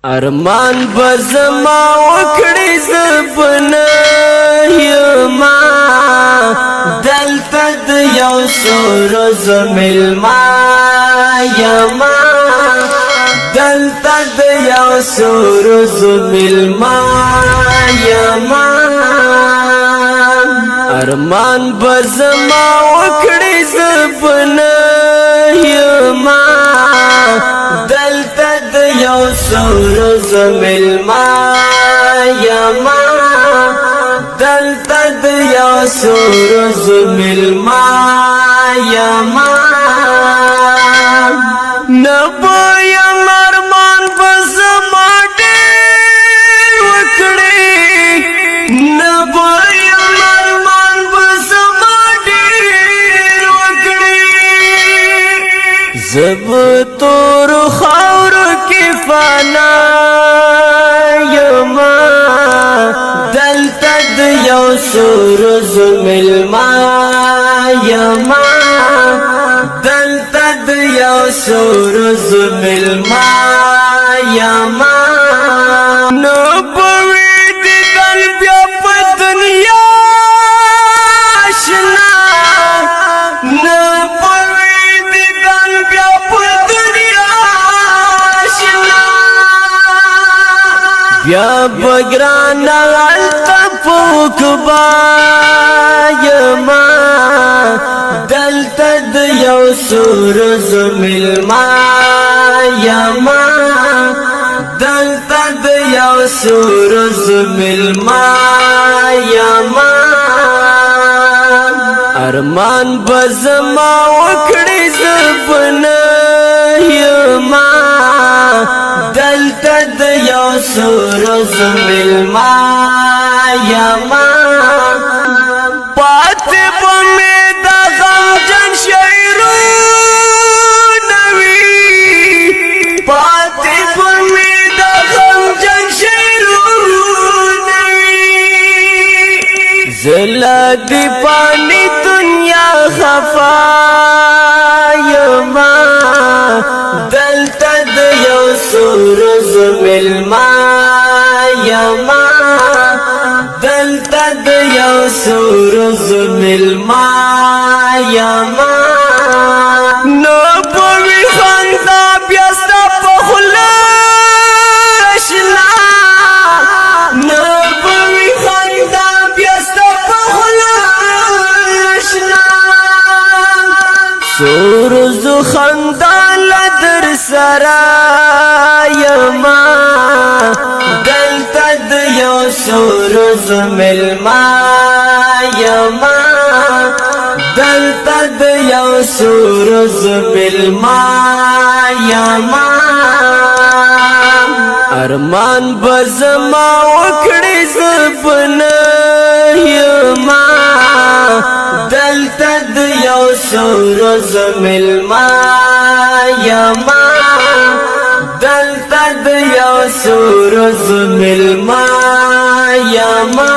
ارمان بزما وکړی زبنا یما دلته د یو سور زمل ما یما دلته د یو سور زمل ما یما ارمان بزما وکړی زبنا یما دلته د یو سور زمل ما یما دلته د یو سور زمل ما یما نبو یم ارمان بزما ډېر وکړی نبو یم ارمان بزما ډېر وکړی زب تور خاور کی فنا یما دلته د یو سور زمل ما یما دلته د یو سور زمل ما یما نو پوی دی دل بیا په دنیا آشنا نو پوی دی دل بیا په دنیا آشنا بیا بګران التفوک با یما دلته د یو سور زمل ما یما دلته د یو سور زمل ما یما ارمان بزما وکړی زبنا یما دلته د یو سور زمل ما یما پاتې بمې د غمجن شعرونه وي پاتې بمې د غمجن شعرونه وي زه د پانی دنیا خفا یما دلته د یو سور زمل ما یما دلته د یو سور زمل ما یما نو پوی خندا بیا ستا په خوله اشنا نو پوی خندا بیا ستا په خوله اشنا سور زو خندا لدر سرا یما دلته د یو سور زمل ما یما دلته د یو سور زمل ما یما ارمان بزما وکړی زبنا یما دلته د یو سور زمل ما یما دلته د یو سور زمل ما یما